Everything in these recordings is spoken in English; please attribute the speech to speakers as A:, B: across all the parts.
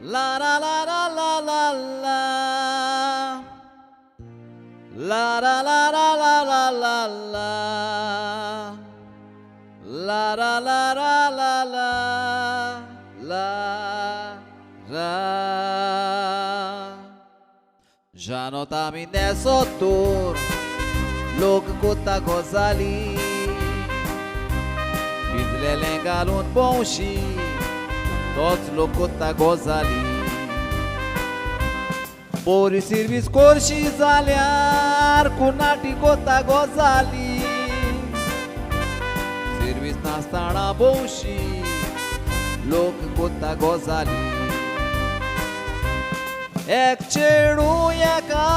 A: La la la la la la la. La la la la la la la la. La la la la la la la la. Já não tá me nessa tour, louco que tá gozali. Bizle lengalun bom chi, toți louco tá gozali. Pori serviço cor și zalear, cu nati gota gozali. Serviço na stana bom și, louco gota gozali. Ek cheruia ca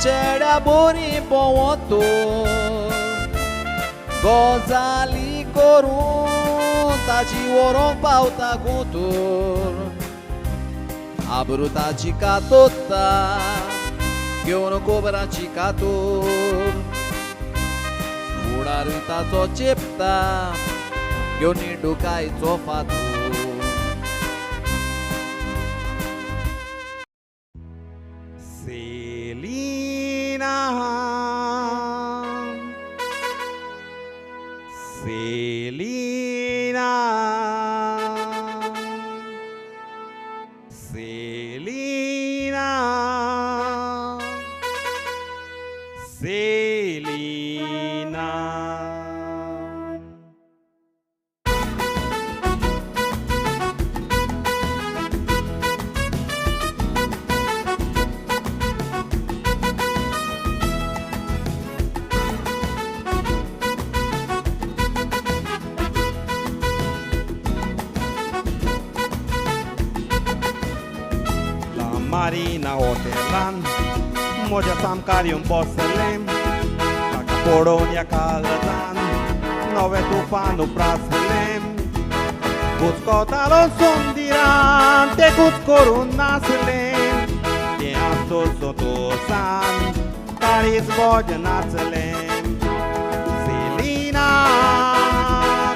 A: cherea bori boto gozali corun taji orong pauta gutur abruta chicatota que uno cobra chicatur mudaruita sochepta que unidu kai sofatu.
B: Selina, Selina, Selina, Selina. Marina Hotelan, moja sam karium boselem, kakaporonia kalatan, nove tufanu praselem. Buscotalon sondiran, te cuscorun naselem, te astos sotosan, caris voja naselem. Selina,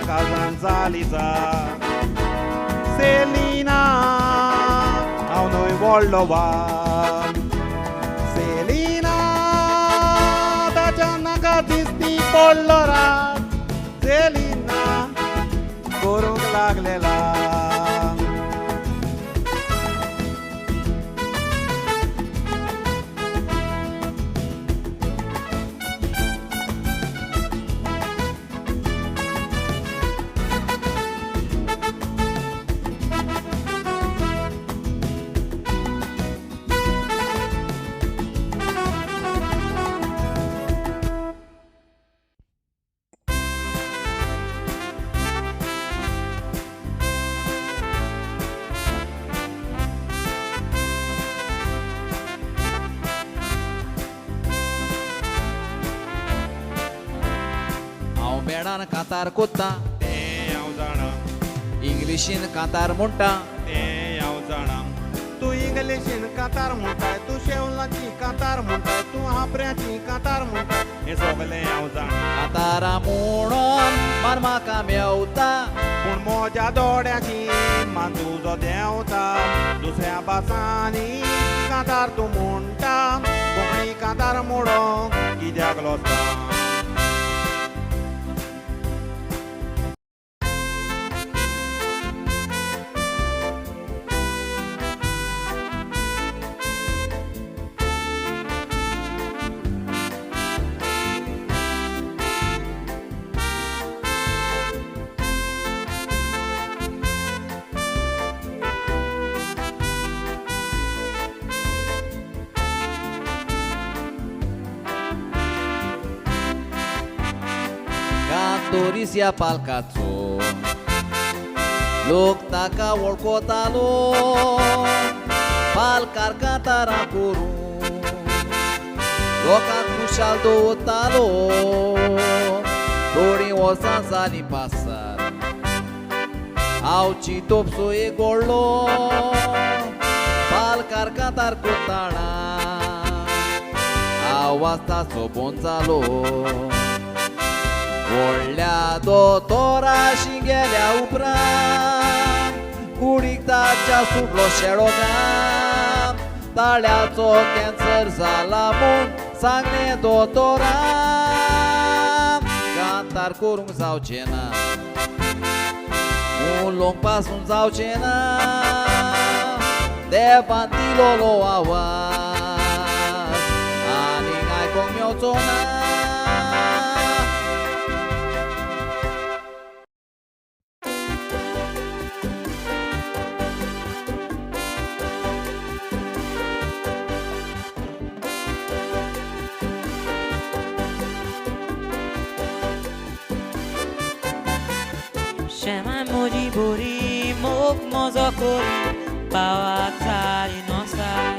B: Kazanzaliza, Selina. Au noi vollova Selina da gianna gatisti pollora Selina corung laglela.
A: मेळान कांतार कोत्ता
B: तें हांव जाणा,
A: इंग्लिशीन कांतार म्हणटा
B: तें हांव जाणा. तूं इंग्लिशीन कांतार म्हणटाय, तूं शेवलांची कांतार म्हणटाय, तूं हापऱ्याची कांतार म्हणटाय, हें सगलें हांव जाणा.
A: कांतारा म्हणून मान म्हाका मेवता,
B: पूण म्हज्या दोळ्याची मान तुजो देंवता. दुसऱ्या भासांनी कांतार तूं म्हणटा, कोंकणी कांतार म्हणूंक कित्याक लोचता.
A: Cantoricia palcazzo लोक ताका वळखतालो पालकार कांतारा करून लोकांक खुशाल दवरतालो थोडी वर्सां जालीं पासार हांवची तोपसो एक व्हडलो पालकार कांतार करताना आवाज ताचो बंद जालो व्हडल्या दोतोराशी गेल्या उपरांत कुडीक ताच्या सुटलो शेळोगाम ताळ्याचो कॅन्सर जाला म्हूण सांगलें दोतोरान कांतार करूंक जावचें ना उलोवंक पासून जावचें ना देवान दिलोलो आवाज आनीक आयकोंक मेवचो ना
C: Siema młodzi buri, mógł mozokori, bałacali nosaj.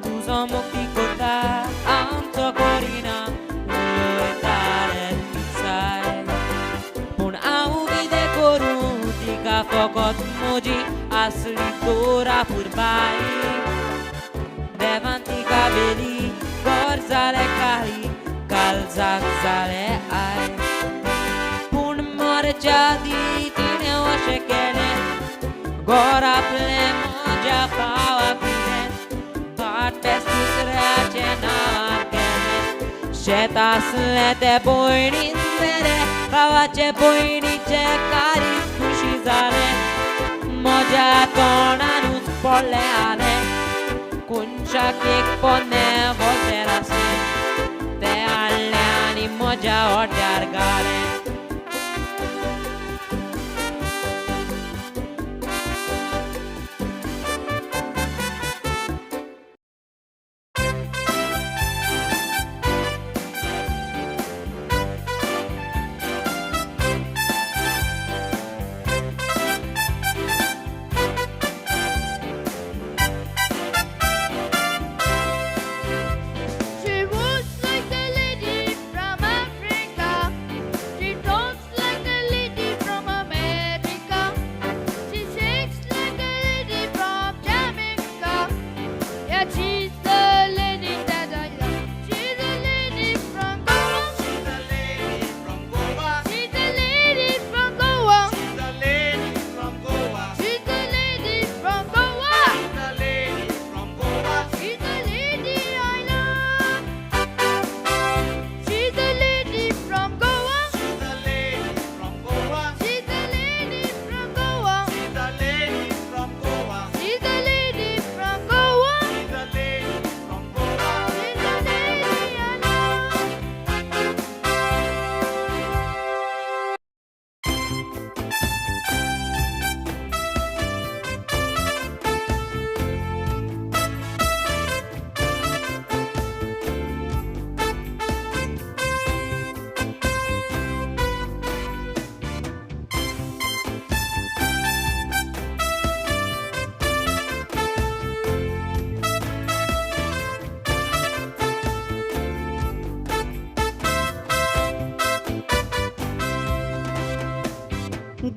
C: Dużo mógł kota, anto korina, uloetare pisaj. Pun augi de koru, tika fokot młodzi, asli tura purbai. Devanti kabeli, gorzale kali, kalzak zale ai. Jadi tine oše kene Gora plemo ja pava pine Part pestu sreće na kene Šeta slete bojni mere Pava će bojni čekari kuši zane Mođa tona nus poleane Kunča kek pone vozera se Te aleani mođa odjar gale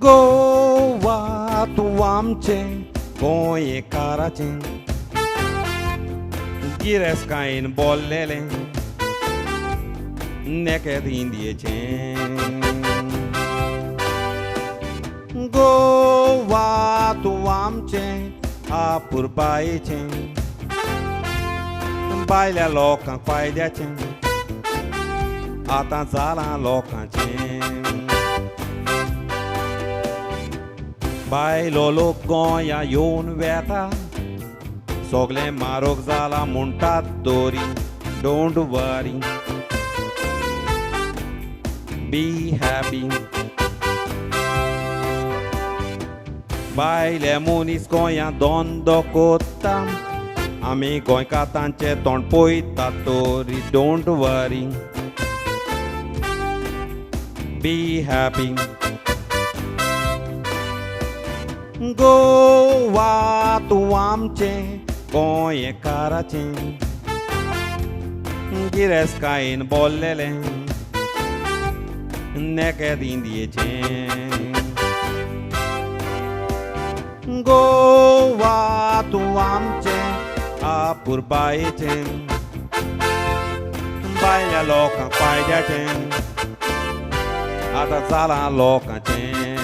B: Goa तूं आमचें गोंयकाराचें गिरेस्कायेन बोल्लेलें नेकेद इंडियेचें गोवा तूं आमचें आपुरबायेचें बायल्या लोकांक फायद्याचें आतां जालां लोकांचें बायलो लोक गोंया येवन वेता सोगलें म्हारग जालां म्हणटात तोरी डोंट वरी बी हॅपी बायले मनीस गोंया धंदो कोत्ता आमी गोंयकारांचें तोंड पळयता तोरी don't worry be happy Goa तूं आमचें गोंयकाराचें गिरेस्कायेन बोल्लेलें नेकेद इंडियेचें गोवा तूं आमचें आपुरबायेचें बायल्या लोकांक फायद्याचें आतां जालां लोकांचें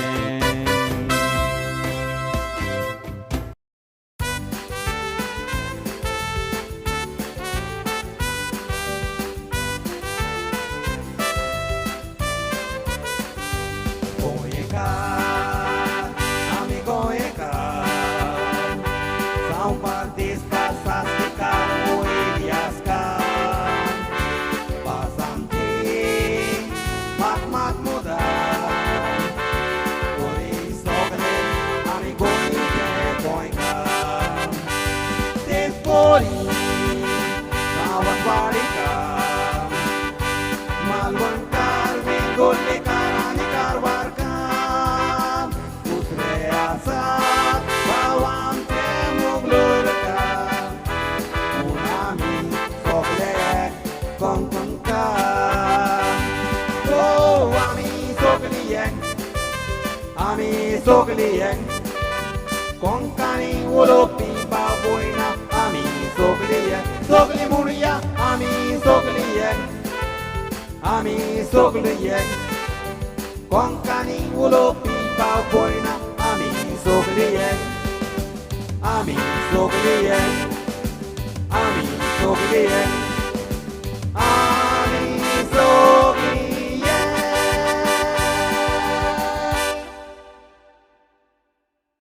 B: Ang pagdiskas di karuilias ka Pasamti Matmat muda Tulis sokalit Amigoni kekoy ka Tepori Nawat barika Malwan karvin golle karani karwarkam Putre asat bawang temuglurakam Unami sokleyek kongkongkam Oh, ami sokleyek Kongkani ulopi baboyna Ami sokleyek Sokli muria Ami sokleyek Ami sokleyek Kongkani ulopi baboyna Ami sokleyek Ami sokleyek Ami sokleyek